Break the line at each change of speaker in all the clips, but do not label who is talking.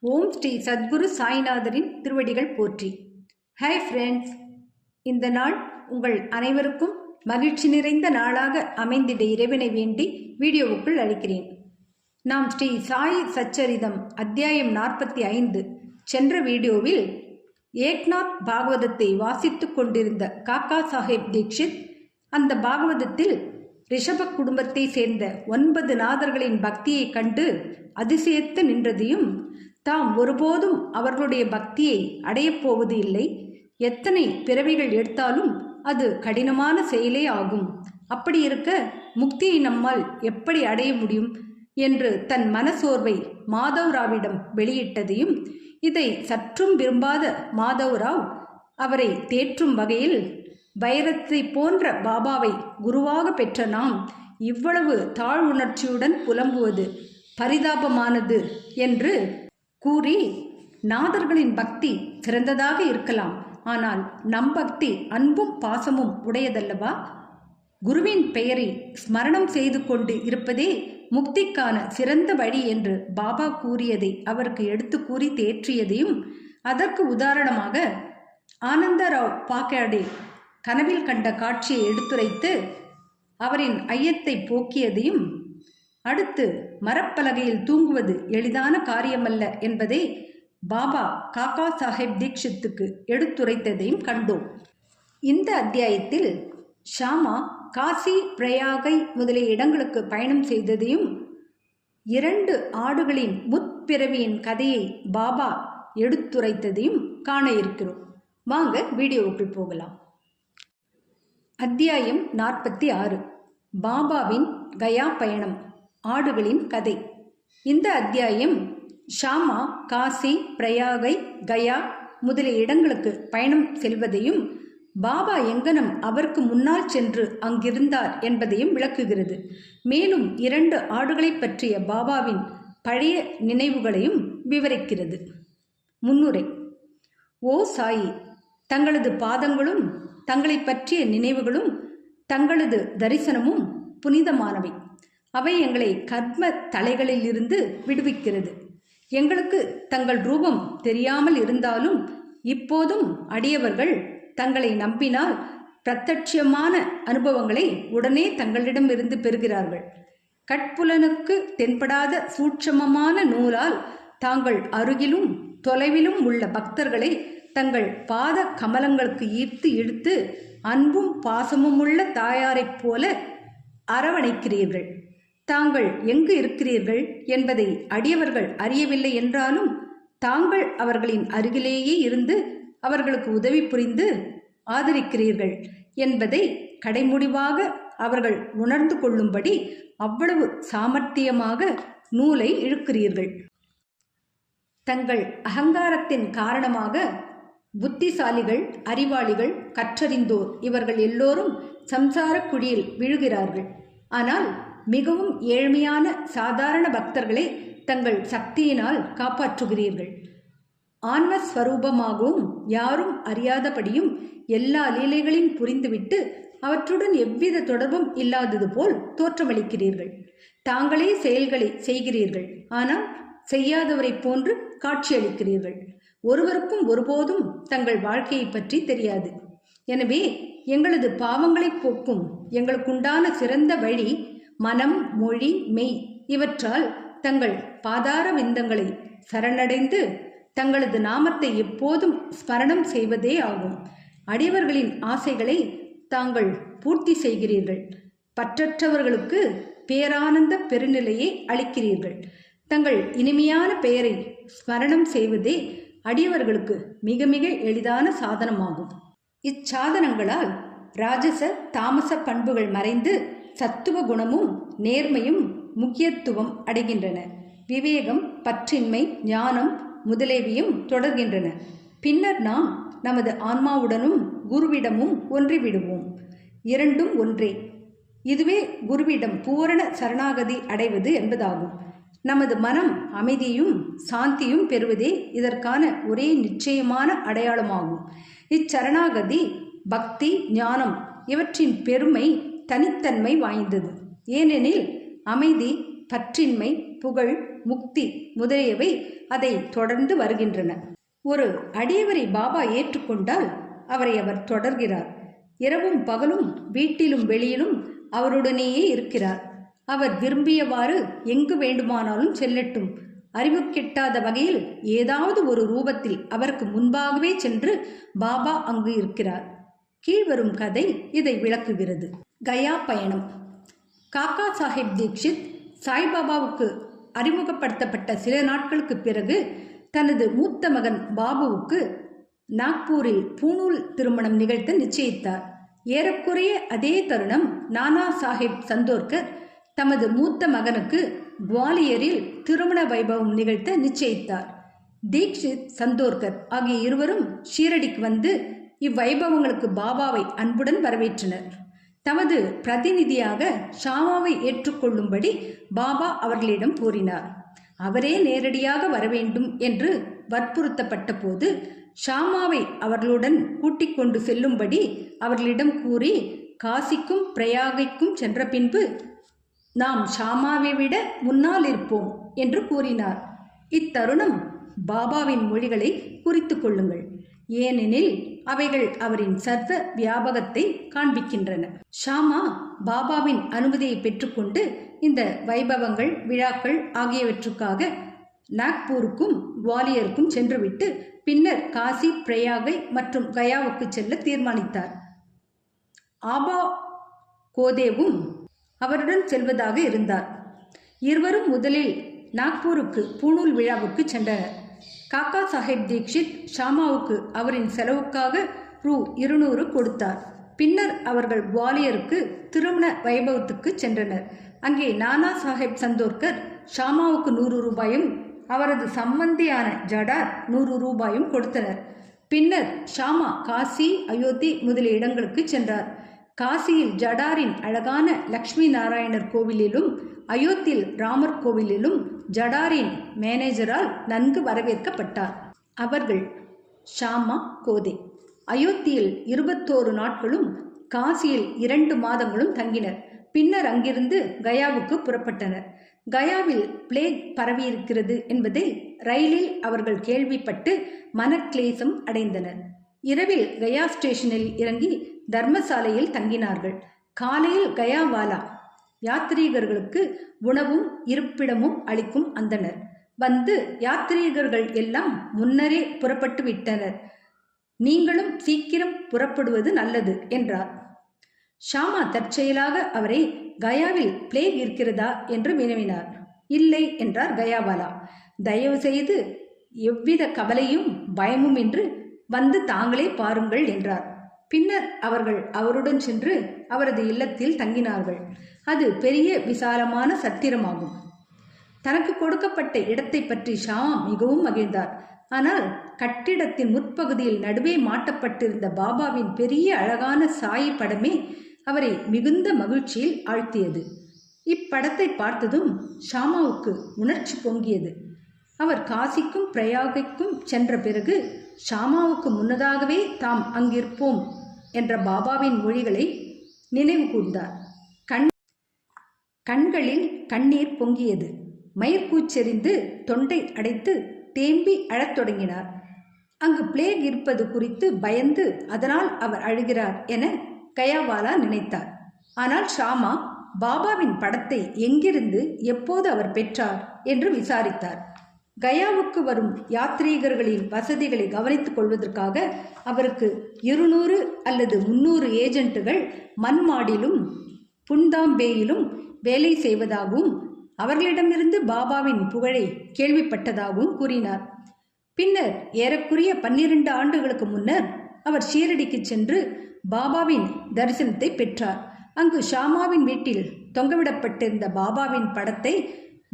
ஓம் ஸ்ரீ சத்குரு சாய்நாதரின் திருவடிகள் போற்றி. Hi friends, இந்த நாள் உங்கள் அனைவருக்கும் மகிழ்ச்சி நிறைந்த நாளாக அமைந்திட இறைவனை வேண்டி வீடியோவுக்குள் அளிக்கிறேன். நாம் ஸ்ரீ சாய் சச்சரிதம் அத்தியாயம் 45 சென்ற வீடியோவில் ஏக்நாத் பாகவதத்தை வாசித்து கொண்டிருந்த காக்கா சாஹேப் தீக்ஷித் அந்த பாகவதத்தில் ரிஷப குடும்பத்தை சேர்ந்த 9 நாதர்களின் பக்தியை கண்டு அதிசயத்து நின்றதையும், தாம் ஒருபோதும் அவர்களுடைய பக்தியை அடையப்போவது இல்லை, எத்தனை பிறவிகள் எடுத்தாலும் அது கடினமான செயலே ஆகும், அப்படி இருக்க முக்தியை நம்மால் எப்படி அடைய முடியும் என்று தன் மனசோர்வை மாதவராவிடம் வெளியிட்டதையும், இதை சற்றும் விரும்பாத மாதவராவ் அவரை தேற்றும் வகையில், வைரத்தை போன்ற பாபாவை குருவாக பெற்ற நாம் இவ்வளவு தாழ்வுணர்ச்சியுடன் புலம்புவது பரிதாபமானது என்று கூறி, நாதர்களின் பக்தி சிறந்ததாக இருக்கலாம், ஆனால் நம் பக்தி அன்பும் பாசமும் உடையதல்லவா? குருவின் பெயரை ஸ்மரணம் செய்து கொண்டு இருப்பதே முக்திக்கான சிறந்த வழி என்று பாபா கூறியதை அவருக்கு எடுத்து கூறி தேற்றியதையும், அதற்கு உதாரணமாக ஆனந்தராவ் பாக்கடே கனவில் கண்ட காட்சியை எடுத்துரைத்து அவரின் ஐயத்தை போக்கியதையும், அடுத்து மரப்பலகையில் தூங்குவது எளிதான காரியமல்ல என்பதை பாபா காக்கா சாஹேப் தீக்ஷித்துக்கு எடுத்துரைத்ததையும் கண்டோம். இந்த அத்தியாயத்தில் ஷாமா காசி, பிரயாகை முதலிய இடங்களுக்கு பயணம் செய்ததையும், 2 ஆடுகளின் முற்பிறவியின் கதையை பாபா எடுத்துரைத்ததையும் காண இருக்கிறோம். வாங்க வீடியோவுக்குள் போகலாம். அத்தியாயம் 46 பாபாவின் கயா பயணம், ஆடுகளின் கதை. இந்த அத்தியாயம் ஷாமா காசி, பிரயாகை, கயா முதலிய இடங்களுக்கு பயணம் செல்வதையும், பாபா எங்கனம் அவருக்கு முன்னால் சென்று அங்கிருந்தார் என்பதையும் விளக்குகிறது. மேலும் 2 ஆடுகளை பற்றிய பாபாவின் பழைய நினைவுகளையும் விவரிக்கிறது. முன்னுரை. ஓ சாயி, தங்களது பாதங்களும் தங்களை பற்றிய நினைவுகளும் தங்களது தரிசனமும் புனிதமானவை. அவை எங்களை கர்ம தலைகளிலிருந்து விடுவிக்கிறது. எங்களுக்கு தங்கள் ரூபம் தெரியாமல் இருந்தாலும் இப்போதும் அடியவர்கள் தங்களை நம்பினால் பிரத்யட்சமான அனுபவங்களை உடனே தங்களிடமிருந்து பெறுகிறார்கள். கட்புலனுக்கு தென்படாத சூட்சமமான நூலால் தாங்கள் அருகிலும் தொலைவிலும் உள்ள பக்தர்களை தங்கள் பாத கமலங்களுக்கு ஈர்த்து இழுத்து அன்பும் பாசமும் உள்ள தாயாரைப் போல அரவணைக்கிறீர்கள். தாங்கள் எங்கு இருக்கிறீர்கள் என்பதை அடியவர்கள் அறியவில்லை என்றாலும் தாங்கள் அவர்களின் அருகிலேயே இருந்து அவர்களுக்கு உதவி புரிந்து ஆதரிக்கிறீர்கள் என்பதை கடைமுடிவாக அவர்கள் உணர்ந்து கொள்ளும்படி அவ்வளவு சாமர்த்தியமாக நூலை இழுக்கிறீர்கள். தங்கள் அகங்காரத்தின் காரணமாக புத்திசாலிகள், அறிவாளிகள், கற்றறிந்தோர் இவர்கள் எல்லோரும் சம்சார குழியில் விழுகிறார்கள். ஆனால் மிகவும் ஏழ்மையான சாதாரண பக்தர்களை தங்கள் சக்தியினால் காப்பாற்றுகிறீர்கள். ஆன்மஸ்வரூபமாகவும் யாரும் அறியாதபடியும் எல்லா லீலைகளையும் புரிந்துவிட்டு அவற்றுடன் எவ்வித தொடர்பும் இல்லாதது போல் தோற்றமளிக்கிறீர்கள். தாங்களே செயல்களை செய்கிறீர்கள், ஆனால் செய்யாதவரை போன்று காட்சியளிக்கிறீர்கள். ஒருவருக்கும் ஒருபோதும் தங்கள் வாழ்க்கையை பற்றி தெரியாது. எனவே எங்களது பாவங்களை போக்கும் எங்களுக்குண்டான சிறந்த வழி மனம், மொழி, மெய் இவற்றால் தங்கள் பாதார விந்தங்களை சரணடைந்து தங்களது நாமத்தை எப்போதும் ஸ்மரணம் செய்வதே ஆகும். அடியவர்களின் ஆசைகளை தாங்கள் பூர்த்தி செய்கிறீர்கள். பற்றற்றவர்களுக்கு பேரானந்த பெருநிலையை அளிக்கிறீர்கள். தங்கள் இனிமையான பெயரை ஸ்மரணம் செய்வதே அடியவர்களுக்கு மிக மிக எளிதான சாதனமாகும். இச்சாதனங்களால் ராஜச தாமச பண்புகள் மறைந்து சத்துவ குணமும் நேர்மையும் முக்கியத்துவம் அடைகின்றன. விவேகம், பற்றின்மை, ஞானம் முதலியவையும் தொடர்கின்றன. பின்னர் நாம் நமது ஆன்மாவுடனும் குருவிடமும் ஒன்றிவிடுவோம். 2ம் ஒன்றே. இதுவே குருவிடம் பூரண சரணாகதி அடைவது என்பதாகும். நமது மனம் அமைதியும் சாந்தியும் பெறுவதே இதற்கான ஒரே நிச்சயமான அடையாளமாகும். இச்சரணாகதி பக்தி, ஞானம் இவற்றின் பெருமை தனித்தன்மை வாய்ந்தது. ஏனெனில் அமைதி, பற்றின்மை, புகழ், முக்தி முதலியவை அதை தொடர்ந்து வருகின்றன. ஒரு அடியவரை பாபா ஏற்றுக்கொண்டால் அவரை அவர் தொடர்கிறார். இரவும் பகலும் வீட்டிலும் வெளியிலும் அவருடனேயே இருக்கிறார். அவர் விரும்பியவாறு எங்கு வேண்டுமானாலும் செல்லட்டும். அறிவு கெட்டாத வகையில் ஏதாவது ஒரு ரூபத்தில் அவருக்கு முன்பாகவே சென்று பாபா அங்கு இருக்கிறார். கீழ்வரும் கதை இதை விளக்குகிறது. கயா பயணம். காக்கா சாஹேப் தீக்ஷித் சாய்பாபாவுக்கு அறிமுகப்படுத்தப்பட்ட சில நாட்களுக்கு பிறகு தனது மூத்த மகன் பாபுவுக்கு நாக்பூரில் பூணூல் திருமணம் நிகழ்த்த நிச்சயித்தார். ஏறக்குறைய அதே தருணம் நானா சாஹேப் சந்தோர்கர் தமது மூத்த மகனுக்கு குவாலியரில் திருமண வைபவம் நிகழ்த்த நிச்சயித்தார். தீக்ஷித், சந்தோர்கர் ஆகிய இருவரும் ஷீரடிக்கு வந்து இவ்வைபவங்களுக்கு பாபாவை அன்புடன் வரவேற்றனர். தமது பிரதிநிதியாக ஷாமாவை ஏற்றுக்கொள்ளும்படி பாபா அவர்களிடம் கூறினார். அவரே நேரடியாக வரவேண்டும் என்று வற்புறுத்தப்பட்ட போது ஷாமாவை அவர்களுடன் கூட்டிக் கொண்டு செல்லும்படி அவர்களிடம் கூறி காசிக்கும் பிரயாகைக்கும் சென்ற பின்பு நாம் ஷாமாவை விட முன்னால் இருப்போம் என்று கூறினார். இத்தருணம் பாபாவின் மொழிகளை குறித்து கொள்ளுங்கள், ஏனெனில் அவைகள் அவரின் சர்வ வியாபகத்தை காண்பிக்கின்றன. ஷாமா பாபாவின் அனுமதியை பெற்றுக்கொண்டு இந்த வைபவங்கள், விழாக்கள் ஆகியவற்றுக்காக நாக்பூருக்கும் குவாலியருக்கும் சென்றுவிட்டு பின்னர் காசி, பிரயாகை மற்றும் கயாவுக்கு செல்ல தீர்மானித்தார். ஆபா கோதேவும் அவருடன் செல்வதாக இருந்தார். இருவரும் முதலில் நாக்பூருக்கு பூணூல் விழாவுக்கு சென்றனர். காக்கா சாஹேப் தீக்ஷித் ஷாமாவுக்கு அவரின் செலவுக்காக ரூ. 200 கொடுத்தார். பின்னர் அவர்கள் குவாலியருக்கு திருமண வைபவத்துக்கு சென்றனர். அங்கே நானா சாஹேப் சந்தோர்கர் ஷாமாவுக்கு 100 ரூபாயும் அவரது சம்பந்தியான ஜடார் 100 ரூபாயும் கொடுத்தனர். பின்னர் ஷாமா காசி, அயோத்தி முதலிய இடங்களுக்கு சென்றார். காசியில் ஜடாரின் அழகான லக்ஷ்மி நாராயணர் கோவிலிலும் அயோத்தியில் ராமர் கோவிலிலும் ஜடாரின் மேனேஜரால் நன்கு வரவேற்கப்பட்டார். அவர்கள் ஷாமா, கோதே அயோத்தியில் 21 நாட்களும் காசியில் 2 மாதங்களும் தங்கினர். பின்னர் அங்கிருந்து கயாவுக்கு புறப்பட்டனர். கயாவில் பிளேக் பரவியிருக்கிறது என்பதை ரயிலில் அவர்கள் கேள்விப்பட்டு மனக்லேசம் அடைந்தனர். இரவில் கயா ஸ்டேஷனில் இறங்கி தர்மசாலையில் தங்கினார்கள். காலையில் கயாவாலா யாத்ரீகர்களுக்கு உணவும் இருப்பிடமும் அளிக்கும் அந்தனர் வந்து யாத்ரீகர்கள் எல்லாம் முன்னரே புறப்பட்டு விட்டனர், நீங்களும் சீக்கிரம் புறப்படுவது நல்லது என்றார். ஷாமா தற்செயலாக அவரை கயாவில் பிளேக் இருக்கிறதா என்று வினவினார். இல்லை என்றார் கயாவாலா. தயவு செய்து எவ்வித கவலையும் பயமும் இன்று வந்து தாங்களே பாருங்கள் என்றார். பின்னர் அவர்கள் அவருடன் சென்று அவரது இல்லத்தில் தங்கினார்கள். அது பெரிய விசாலமான சத்திரமாகும். தனக்கு கொடுக்கப்பட்ட இடத்தை பற்றி ஷாமா மிகவும் மகிழ்ந்தார். ஆனால் கட்டிடத்தின் முற்பகுதியில் நடுவே மாட்டப்பட்டிருந்த பாபாவின் பெரிய அழகான சாயி படமே அவரை மிகுந்த மகிழ்ச்சியில் ஆழ்த்தியது. இப்படத்தை பார்த்ததும் ஷாமாவுக்கு உணர்ச்சி பொங்கியது. அவர் காசிக்கும் பிரயாகைக்கும் சென்ற பிறகு ஷாமாவுக்கு முன்னதாகவே தாம் அங்கிருப்போம் என்ற பாபாவின் மொழிகளை நினைவு கூர்ந்தார். கண்களில் கண்ணீர் பொங்கியது. மயிர்கூச்செறிந்து தொண்டை அடைத்து தேம்பி அழத் தொடங்கினார். அங்கு பிளேக் இருப்பது குறித்து பயந்து அதனால் அவர் அழுகிறார் என கயாவாலா நினைத்தார். ஆனால் ஷாமா பாபாவின் படத்தை எங்கிருந்து எப்போது அவர் பெற்றார் என்று விசாரித்தார். கயாவுக்கு வரும் யாத்ரீகர்களின் வசதிகளை கவனித்துக் கொள்வதற்காக அவருக்கு 200 அல்லது 300 ஏஜென்ட்டுகள் மன்மாடிலும் புன்தாம்பேயிலும் வேலை செய்வதாகவும் அவர்களிடமிருந்து பாபாவின் புகழை கேள்விப்பட்டதாகவும் கூறினார். பின்னர் ஏறக்குறைய 12 ஆண்டுகளுக்கு முன்னர் அவர் ஷீரடிக்கு சென்று பாபாவின் தரிசனத்தை பெற்றார். அங்கு ஷாமாவின் வீட்டில் தொங்கவிடப்பட்டிருந்த பாபாவின் படத்தை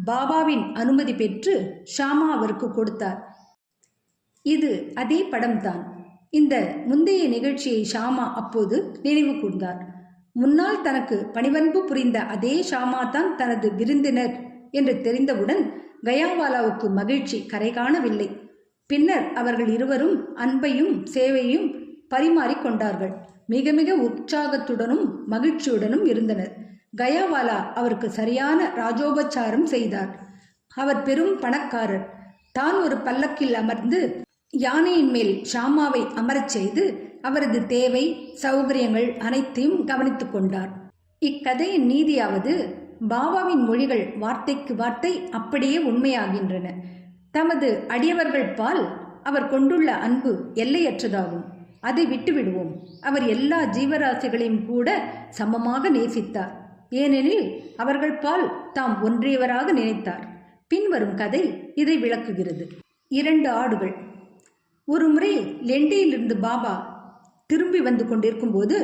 பாபாவின் அனுமதி பெற்று ஷாமா அவருக்கு கொடுத்தார். இது அதே படம்தான். இந்த முந்தைய நிகழ்ச்சியை ஷாமா அப்போது நினைவு கூர்ந்தார். முன்னால் தனக்கு பணிவன்பு புரிந்த அதே ஷாமா தான் தனது விருந்தினர் என்று தெரிந்தவுடன் கயாவாலாவுக்கு மகிழ்ச்சி கரை காணவில்லை. பின்னர் அவர்கள் இருவரும் அன்பையும் சேவையும் பரிமாறிக்கொண்டார்கள். மிக மிக உற்சாகத்துடனும் மகிழ்ச்சியுடனும் இருந்தனர். கயாவாலா அவருக்கு சரியான ராஜோபச்சாரம் செய்தார். அவர் பெரும் பணக்காரர். தான் ஒரு பல்லக்கில் அமர்ந்து யானையின் மேல் ஷாமாவை அமரச் செய்து அவரது தேவை சௌகரியங்கள் அனைத்தையும் கவனித்துக் கொண்டார். இக்கதையின் நீதியாவது, பாபாவின் மொழிகள் வார்த்தைக்கு வார்த்தை அப்படியே உண்மையாகின்றன. தமது அடியவர்கள் பால் அவர் கொண்டுள்ள அன்பு எல்லையற்றதாகும். அதை விட்டுவிடுவோம். அவர் எல்லா ஜீவராசிகளையும் கூட சமமாக நேசித்தார். ஏனெனில் அவர்கள் பால் தாம் ஒன்றியவராக நினைத்தார். பின்வரும் கதை இதை விளக்குகிறது. 2 ஆடுகள். ஒரு முறை லெண்டியிலிருந்து பாபா திரும்பி வந்து கொண்டிருக்கும் போது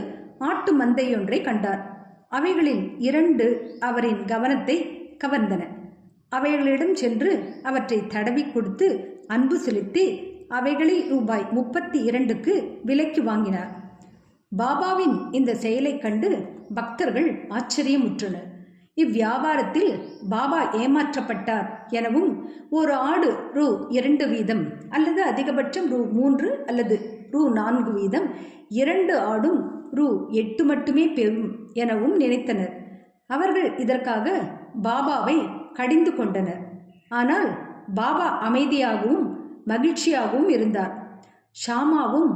ஆட்டு மந்தையொன்றை கண்டார். அவைகளில் 2 அவரின் கவனத்தை கவர்ந்தன. அவைகளிடம் சென்று அவற்றை தடவி கொடுத்து அன்பு செலுத்தி அவைகளை ரூபாய் 32க்கு விலைக்கு வாங்கினார். பாபாவின் இந்த செயலை கண்டு பக்தர்கள் ஆச்சரியமுற்றனர். இவ்வியாபாரத்தில் பாபா ஏமாற்றப்பட்டார் எனவும், ஒரு ஆடு ரூ 2 வீதம் அல்லது அதிகபட்சம் ரூ 3 அல்லது ரூ 4 வீதம், 2 ஆடும் ரூ 8 மட்டுமே பெறும் எனவும் நினைத்தனர். அவர்கள் இதற்காக பாபாவை கடிந்து கொண்டனர். ஆனால் பாபா அமைதியாகவும் மகிழ்ச்சியாகவும் இருந்தார். ஷாமாவும்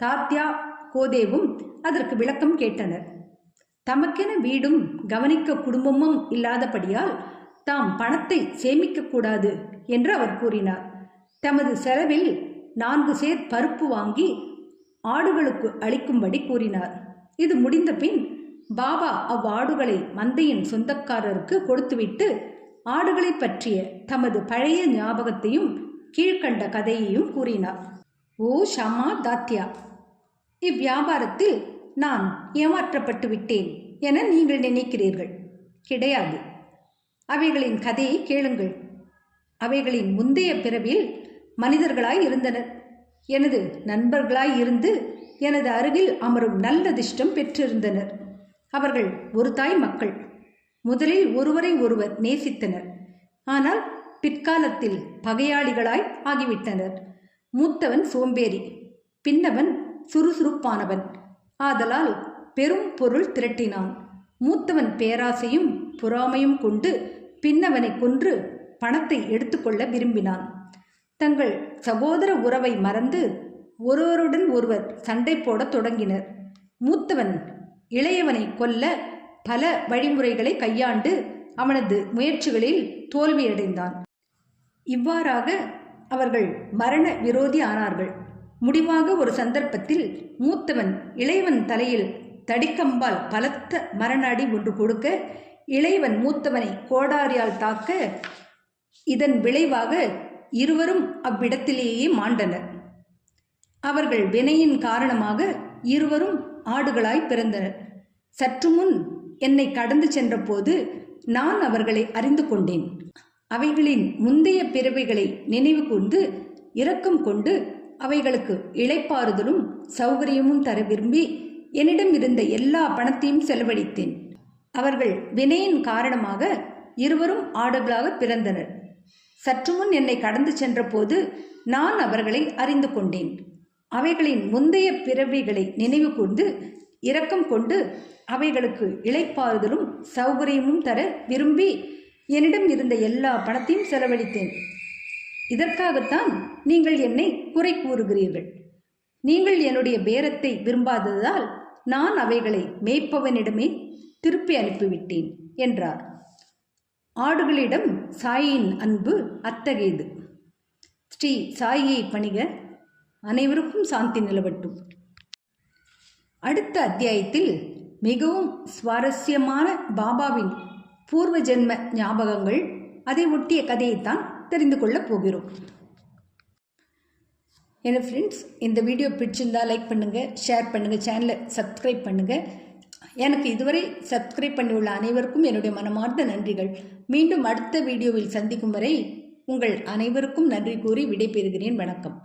தாத்யா கோதேவும் அதற்கு விளக்கம் கேட்டனர். தமக்கென வீடும் கவனிக்க குடும்பமும் இல்லாதபடியால் தாம் பணத்தை சேமிக்கக்கூடாது என்று அவர் கூறினார். தமது செலவில் 4 சேர் பருப்பு வாங்கி ஆடுகளுக்கு அளிக்கும்படி கூறினார். இது முடிந்த பின் பாபா அவ்வாடுகளை மந்தையின் சொந்தக்காரருக்கு கொடுத்துவிட்டு ஆடுகளை பற்றிய தமது பழைய ஞாபகத்தையும் கீழ்கண்ட கதையையும் கூறினார். ஓ ஷாமா தாத்யா, இவ்வியாபாரத்தில் நான் ஏமாற்றப்பட்டு விட்டேன் என நீங்கள் நினைக்கிறீர்கள். கிடையாது. அவைகளின் கதையை கேளுங்கள். அவைகளின் முந்தைய பிறவில் மனிதர்களாய் இருந்தனர். எனது நண்பர்களாய் இருந்து எனது அருகில் அமரும் நல்லதிர்ஷ்டம் பெற்றிருந்தனர். அவர்கள் ஒரு தாய் மக்கள். முதலில் ஒருவரை ஒருவர் நேசித்தனர். ஆனால் பிற்காலத்தில் பகையாளிகளாய் ஆகிவிட்டனர். மூத்தவன் சோம்பேறி, பின்னவன் சுறுசுறுப்பானவன். ஆதலால் பெரும் பொருள் திரட்டினான். மூத்தவன் பேராசையும் பொறாமையும் கொண்டு பின்னவனை கொன்று பணத்தை எடுத்துக்கொள்ள விரும்பினான். தங்கள் சகோதர உறவை மறந்து ஒருவருடன் ஒருவர் சண்டை போடத் தொடங்கினர். மூத்தவன் இளையவனை கொல்ல பல வழிமுறைகளை கையாண்டு அவனது முயற்சிகளில் தோல்வியடைந்தான். இவ்வாறாக அவர்கள் மரண விரோதி ஆனார்கள். முடிவாக ஒரு சந்தர்ப்பத்தில் மூத்தவன் இளையவன் தலையில் தடிக்கம்பால் பலத்த மரண அடி ஒன்று கொடுக்க, இளையவன் மூத்தவனை கோடாரியால் தாக்க, இதன் விளைவாக இருவரும் அவ்விடத்திலேயே மாண்டனர். அவர்கள் வினையின் காரணமாக இருவரும் ஆடுகளாய் பிறந்தனர். சற்று முன் என்னை கடந்து சென்ற போது நான் அவர்களை அறிந்து கொண்டேன். அவைகளின் முந்தைய பிறவைகளை நினைவு கூர்ந்து இரக்கம் கொண்டு அவைகளுக்கு இளைப்பாறுதலும் சௌகரியமும் தர விரும்பி என்னிடம் இருந்த எல்லா பணத்தையும் செலவழித்தேன். அவர்கள் வினையின் காரணமாக இருவரும் ஆடுகளாக பிறந்தனர். சற்று முன் என்னை கடந்து சென்ற போது நான் அவர்களை அறிந்து கொண்டேன். அவைகளின் முந்தைய பிறவிகளை நினைவு கூர்ந்து இரக்கம் கொண்டு அவைகளுக்கு இளைப்பாறுதலும் சௌகரியமும் தர விரும்பி என்னிடம் இருந்த எல்லா பணத்தையும் செலவழித்தேன். இதற்காகத்தான் நீங்கள் என்னை குறை கூறுகிறீர்கள். நீங்கள் என்னுடைய பேரத்தை விரும்பாததால் நான் அவைகளை மேய்ப்பவனிடமே திருப்பி அனுப்பிவிட்டேன் என்றார். ஆடுகளிடம் சாயின் அன்பு அத்தகையது. ஸ்ரீ சாயியை பணிக. அனைவருக்கும் சாந்தி நிலவட்டும். அடுத்த அத்தியாயத்தில் மிகவும் சுவாரஸ்யமான பாபாவின் பூர்வ ஜென்ம ஞாபகங்கள், அதை ஒட்டிய கதையைத்தான் தெரிந்து கொள்ளப் போகிறோம். என்ன ஃப்ரெண்ட்ஸ், இந்த வீடியோ பிடிச்சிருந்தால் லைக் பண்ணுங்கள், ஷேர் பண்ணுங்கள், சேனலை சப்ஸ்கிரைப் பண்ணுங்கள். எனக்கு இதுவரை சப்ஸ்கிரைப் பண்ணியுள்ள அனைவருக்கும் என்னுடைய மனமார்ந்த நன்றிகள். மீண்டும் அடுத்த வீடியோவில் சந்திக்கும் வரை உங்கள் அனைவருக்கும் நன்றி கூறி விடைபெறுகிறேன். வணக்கம்.